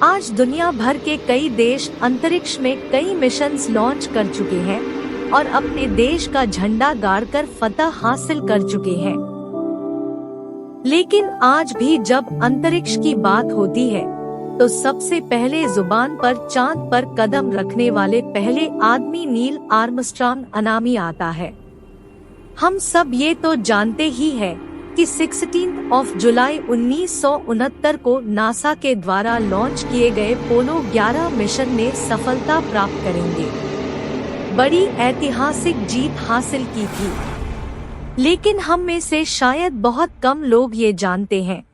आज दुनिया भर के कई देश अंतरिक्ष में कई मिशंस लॉन्च कर चुके हैं और अपने देश का झंडा गाड़कर फतह हासिल कर चुके हैं। लेकिन आज भी जब अंतरिक्ष की बात होती है तो सबसे पहले जुबान पर चांद पर कदम रखने वाले पहले आदमी नील आर्मस्ट्रांग अनामी आता है। हम सब ये तो जानते ही है कि 16 जुलाई 1969 को नासा के द्वारा लॉन्च किए गए पोलो 11 मिशन ने सफलता प्राप्त करेंगे बड़ी ऐतिहासिक जीत हासिल की थी। लेकिन हम में से शायद बहुत कम लोग ये जानते हैं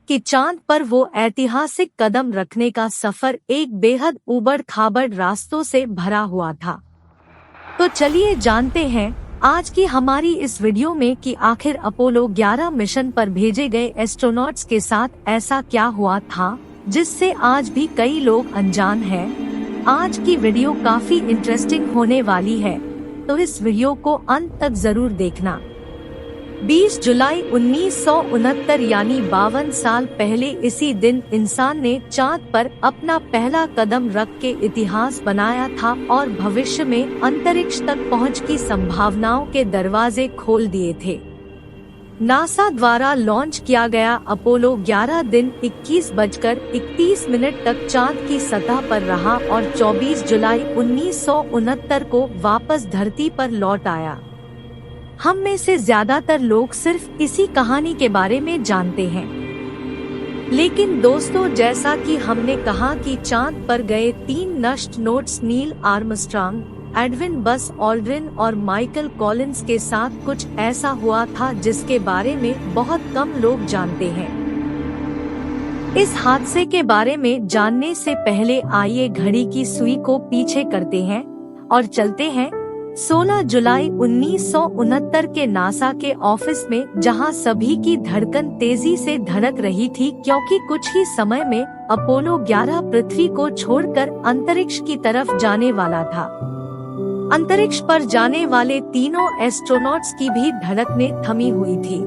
कि चांद पर वो ऐतिहासिक कदम रखने का सफर एक बेहद उबड़-खाबड़ रास्तों से भरा हुआ था। तो चलिए जानते हैं आज की हमारी इस वीडियो में कि आखिर अपोलो 11 मिशन पर भेजे गए एस्ट्रोनॉट्स के साथ ऐसा क्या हुआ था जिससे आज भी कई लोग अनजान हैं। आज की वीडियो काफी इंटरेस्टिंग होने वाली है, तो इस वीडियो को अंत तक जरूर देखना। 20 जुलाई 1969 यानी 52 साल पहले इसी दिन इंसान ने चांद पर अपना पहला कदम रख के इतिहास बनाया था और भविष्य में अंतरिक्ष तक पहुंच की संभावनाओं के दरवाजे खोल दिए थे। नासा द्वारा लॉन्च किया गया अपोलो 11 दिन 21:31 तक चांद की सतह पर रहा और 24 जुलाई 1969 को वापस धरती पर लौट आया। हम में से ज्यादातर लोग सिर्फ इसी कहानी के बारे में जानते हैं। लेकिन दोस्तों, जैसा कि हमने कहा कि चांद पर गए 3 एस्ट्रोनॉट्स नील आर्मस्ट्रांग, एडविन बस ऑल्ड्रिन और माइकल कॉलिंस के साथ कुछ ऐसा हुआ था जिसके बारे में बहुत कम लोग जानते हैं। इस हादसे के बारे में जानने से पहले आइए घड़ी की सुई को पीछे करते हैं और चलते हैं 16 जुलाई 1969 के नासा के ऑफिस में, जहां सभी की धड़कन तेजी से धड़क रही थी क्योंकि कुछ ही समय में अपोलो 11 पृथ्वी को छोड़कर अंतरिक्ष की तरफ जाने वाला था। अंतरिक्ष पर जाने वाले तीनों एस्ट्रोनॉट्स की भी धड़कनें थमी हुई थी।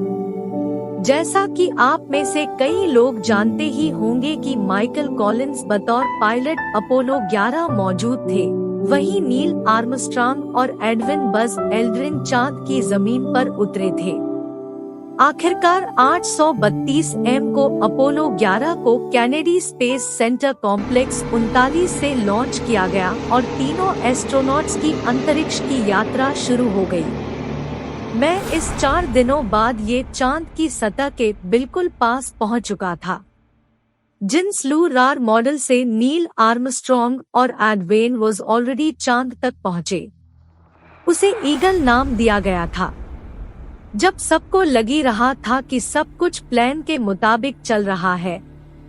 जैसा कि आप में से कई लोग जानते ही होंगे कि माइकल कॉलिंस बतौर पायलट अपोलो 11 मौजूद थे, वहीं नील आर्मस्ट्रांग और एडविन बज एल्ड्रिन चांद की जमीन पर उतरे थे। आखिरकार 832 को अपोलो 11 को कैनेडी स्पेस सेंटर कॉम्प्लेक्स 39 से लॉन्च किया गया और तीनों एस्ट्रोनॉट्स की अंतरिक्ष की यात्रा शुरू हो गई। मैं इस 4 दिनों बाद ये चांद की सतह के बिल्कुल पास पहुंच चुका था। जिन स्लू रार मॉडल से नील आर्मस्ट्रांग और एडविन वॉज ऑलरेडी चांद तक पहुंचे, उसे ईगल नाम दिया गया था। जब सबको लगी रहा था कि सब कुछ प्लान के मुताबिक चल रहा है,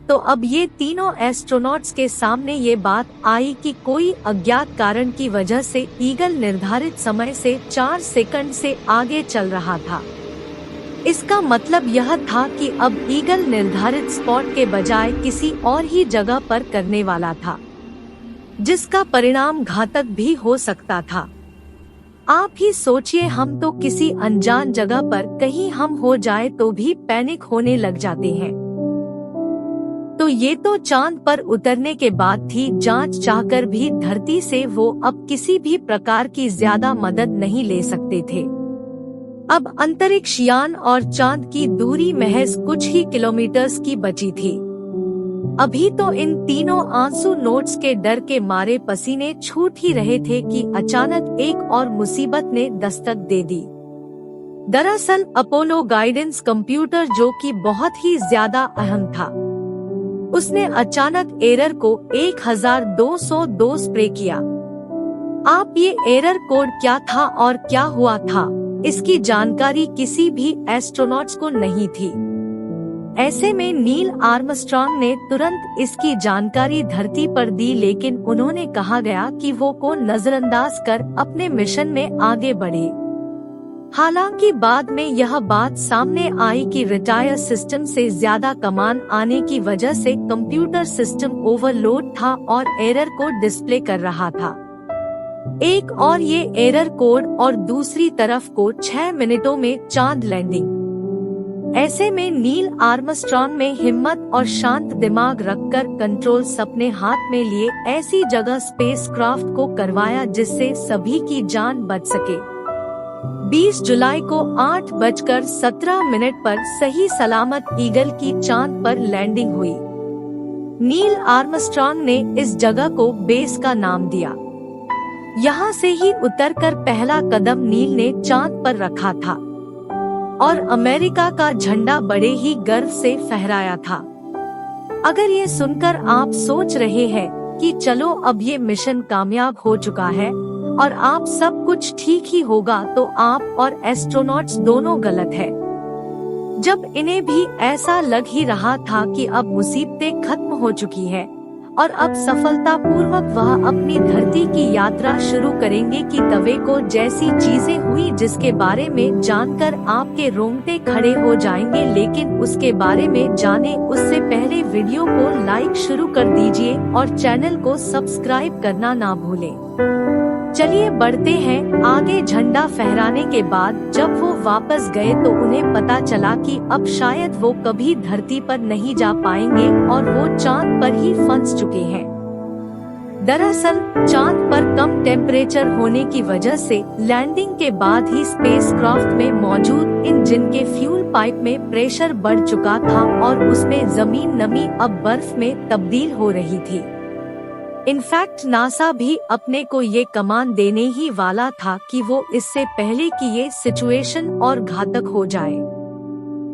तो अब ये तीनों एस्ट्रोनॉट्स के सामने ये बात आई कि कोई अज्ञात कारण की वजह से ईगल निर्धारित समय से 4 सेकंड से आगे चल रहा था। इसका मतलब यह था कि अब ईगल निर्धारित स्पॉट के बजाय किसी और ही जगह पर करने वाला था, जिसका परिणाम घातक भी हो सकता था। आप ही सोचिए, हम तो किसी अनजान जगह पर कहीं हम हो जाए तो भी पैनिक होने लग जाते हैं। तो ये तो चांद पर उतरने के बाद थी। जांच चाहकर भी धरती से वो अब किसी भी प्रकार की ज्यादा मदद नहीं ले सकते थे। अब अंतरिक्ष यान और चांद की दूरी महज कुछ ही किलोमीटर्स की बची थी। अभी तो इन तीनों आंसू नोट्स के डर के मारे पसीने छूट ही रहे थे कि अचानक एक और मुसीबत ने दस्तक दे दी। दरअसल अपोलो गाइडेंस कंप्यूटर, जो कि बहुत ही ज्यादा अहम था, उसने अचानक एरर को 1202 स्प्रे किया। आप ये एरर कोड क्या था और क्या हुआ था, इसकी जानकारी किसी भी एस्ट्रोनॉट्स को नहीं थी। ऐसे में नील आर्मस्ट्रांग ने तुरंत इसकी जानकारी धरती पर दी, लेकिन उन्होंने कहा गया कि वो को नजरअंदाज कर अपने मिशन में आगे बढ़े। हालांकि बाद में यह बात सामने आई कि रिटायर सिस्टम से ज्यादा कमान आने की वजह से कंप्यूटर सिस्टम ओवरलोड था और एरर को डिस्प्ले कर रहा था। एक और ये एरर कोड और दूसरी तरफ को 6 मिनटों में चांद लैंडिंग। ऐसे में नील आर्मस्ट्रॉन्ग में हिम्मत और शांत दिमाग रखकर कंट्रोल्स अपने हाथ में लिए ऐसी जगह स्पेसक्राफ्ट को करवाया जिससे सभी की जान बच सके। 20 जुलाई को 8:17 पर सही सलामत ईगल की चांद पर लैंडिंग हुई। नील आर्मस्ट्रॉन्ग ने इस जगह को बेस का नाम दिया। यहाँ से ही उतरकर पहला कदम नील ने चांद पर रखा था और अमेरिका का झंडा बड़े ही गर्व से फहराया था। अगर ये सुनकर आप सोच रहे हैं कि चलो अब ये मिशन कामयाब हो चुका है और आप सब कुछ ठीक ही होगा, तो आप और एस्ट्रोनॉट्स दोनों गलत है। जब इन्हें भी ऐसा लग ही रहा था कि अब मुसीबतें खत्म हो चुकी है और अब सफलतापूर्वक वह अपनी धरती की यात्रा शुरू करेंगे कि तवे को जैसी चीजें हुई जिसके बारे में जानकर आपके रोंगटे खड़े हो जाएंगे। लेकिन उसके बारे में जाने उससे पहले वीडियो को लाइक शुरू कर दीजिए और चैनल को सब्सक्राइब करना ना भूलें। चलिए बढ़ते हैं आगे। झंडा फहराने के बाद जब वो वापस गए तो उन्हें पता चला कि अब शायद वो कभी धरती पर नहीं जा पाएंगे और वो चांद पर ही फंस चुके हैं। दरअसल चांद पर कम टेम्परेचर होने की वजह से लैंडिंग के बाद ही स्पेसक्राफ्ट में मौजूद इंजन के फ्यूल पाइप में प्रेशर बढ़ चुका था और उसमें जमीन नमी अब बर्फ में तब्दील हो रही थी। इनफैक्ट नासा भी अपने को ये कमान देने ही वाला था कि वो इससे पहले कि ये सिचुएशन और घातक हो जाए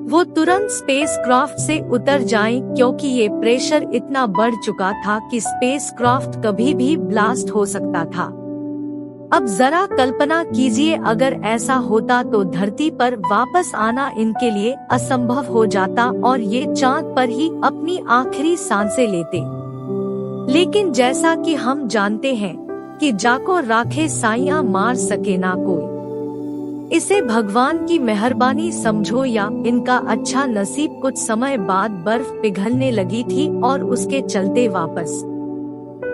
वो तुरंत स्पेसक्राफ्ट से उतर जाएं, क्योंकि ये प्रेशर इतना बढ़ चुका था कि स्पेसक्राफ्ट कभी भी ब्लास्ट हो सकता था। अब जरा कल्पना कीजिए अगर ऐसा होता तो धरती पर वापस आना इनके लिए असंभव हो जाता और ये चांद पर ही अपनी आखिरी सांसें लेते। लेकिन जैसा कि हम जानते हैं कि जाको राखे साइयां मार सके ना कोई, इसे भगवान की मेहरबानी समझो या इनका अच्छा नसीब। कुछ समय बाद बर्फ पिघलने लगी थी और उसके चलते वापस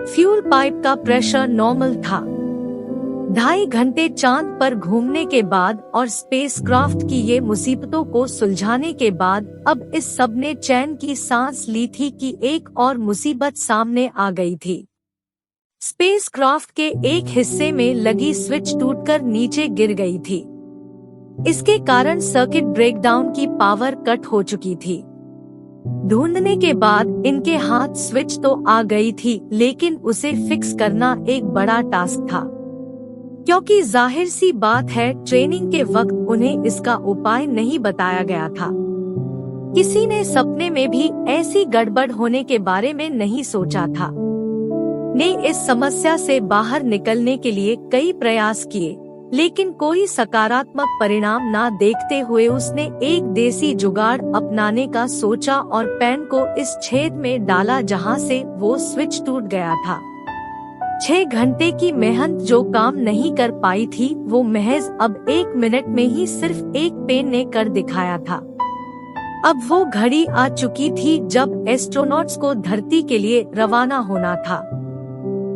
फ्यूल पाइप का प्रेशर नॉर्मल था। 2.5 घंटे चांद पर घूमने के बाद और स्पेसक्राफ्ट की ये मुसीबतों को सुलझाने के बाद अब इस सब ने चैन की सांस ली थी कि एक और मुसीबत सामने आ गई थी। स्पेसक्राफ्ट के एक हिस्से में लगी स्विच टूटकर नीचे गिर गई थी। इसके कारण सर्किट ब्रेकडाउन की पावर कट हो चुकी थी। ढूंढने के बाद इनके हाथ स्विच तो आ गई थी, लेकिन उसे फिक्स करना एक बड़ा टास्क था, क्योंकि जाहिर सी बात है ट्रेनिंग के वक्त उन्हें इसका उपाय नहीं बताया गया था। किसी ने सपने में भी ऐसी गड़बड़ होने के बारे में नहीं सोचा था। ने इस समस्या से बाहर निकलने के लिए कई प्रयास किए, लेकिन कोई सकारात्मक परिणाम ना देखते हुए उसने एक देसी जुगाड़ अपनाने का सोचा और पेन को इस छेद में डाला जहां से वो स्विच टूट गया था। 6 घंटे की मेहनत जो काम नहीं कर पाई थी वो महज अब 1 मिनट में ही सिर्फ एक पेन ने कर दिखाया था। अब वो घड़ी आ चुकी थी जब एस्ट्रोनॉट्स को धरती के लिए रवाना होना था।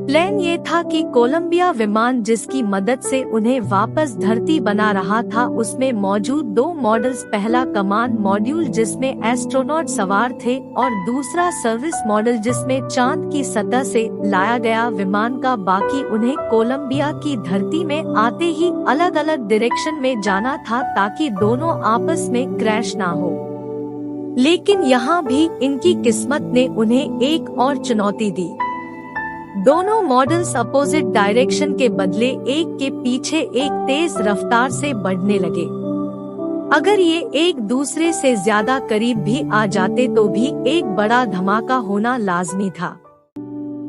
प्लान ये था कि कोलंबिया विमान जिसकी मदद से उन्हें वापस धरती बना रहा था उसमें मौजूद 2 मॉडल्स, पहला कमांड मॉड्यूल जिसमें एस्ट्रोनॉट सवार थे और दूसरा सर्विस मॉडल जिसमें चांद की सतह से लाया गया विमान का, बाकी उन्हें कोलंबिया की धरती में आते ही अलग अलग डायरेक्शन में जाना था ताकि दोनों आपस में क्रैश ना हो। लेकिन यहाँ भी इनकी किस्मत ने उन्हें एक और चुनौती दी। दोनों मॉडल्स अपोजिट डायरेक्शन के बदले एक के पीछे एक तेज रफ्तार से बढ़ने लगे। अगर ये एक दूसरे से ज्यादा करीब भी आ जाते तो भी एक बड़ा धमाका होना लाजमी था।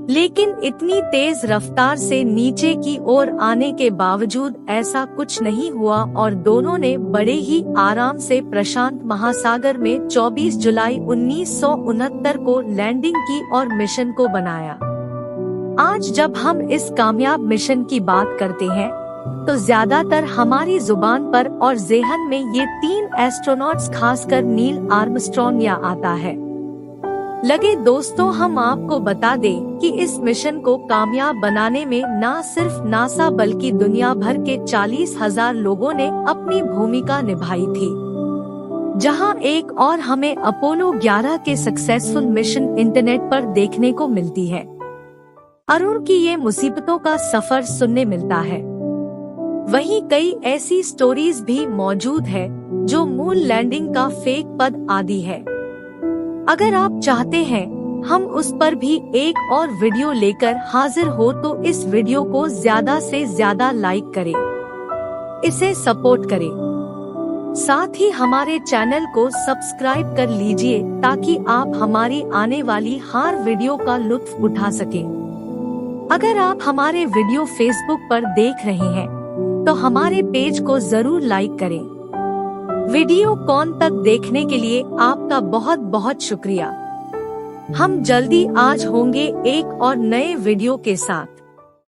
लेकिन इतनी तेज रफ्तार से नीचे की ओर आने के बावजूद ऐसा कुछ नहीं हुआ और दोनों ने बड़े ही आराम से प्रशांत महासागर में 24 जुलाई 1969 को लैंडिंग की और मिशन को बनाया। आज जब हम इस कामयाब मिशन की बात करते हैं तो ज्यादातर हमारी जुबान पर और ज़हन में ये 3 एस्ट्रोनॉट्स खासकर नील आर्मस्ट्रॉन्ग या आता है। लगे दोस्तों, हम आपको बता दें कि इस मिशन को कामयाब बनाने में न सिर्फ नासा बल्कि दुनिया भर के 40,000 लोगों ने अपनी भूमिका निभाई थी। जहां एक और हमें अपोलो 11 के सक्सेसफुल मिशन इंटरनेट पर देखने को मिलती है। अरुण की ये मुसीबतों का सफर सुनने मिलता है। वहीं कई ऐसी स्टोरीज भी मौजूद है जो मून लैंडिंग का फेक पद आदि है। अगर आप चाहते हैं हम उस पर भी एक और वीडियो लेकर हाजिर हो तो इस वीडियो को ज्यादा से ज्यादा लाइक करें, इसे सपोर्ट करें। साथ ही हमारे चैनल को सब्सक्राइब कर लीजिए ताकि आप हमारी आने वाली हर वीडियो का लुत्फ उठा सकें। अगर आप हमारे वीडियो फेसबुक पर देख रहे हैं तो हमारे पेज को जरूर लाइक करें। वीडियो कौन तक देखने के लिए आपका बहुत बहुत शुक्रिया। हम जल्दी आज होंगे एक और नए वीडियो के साथ।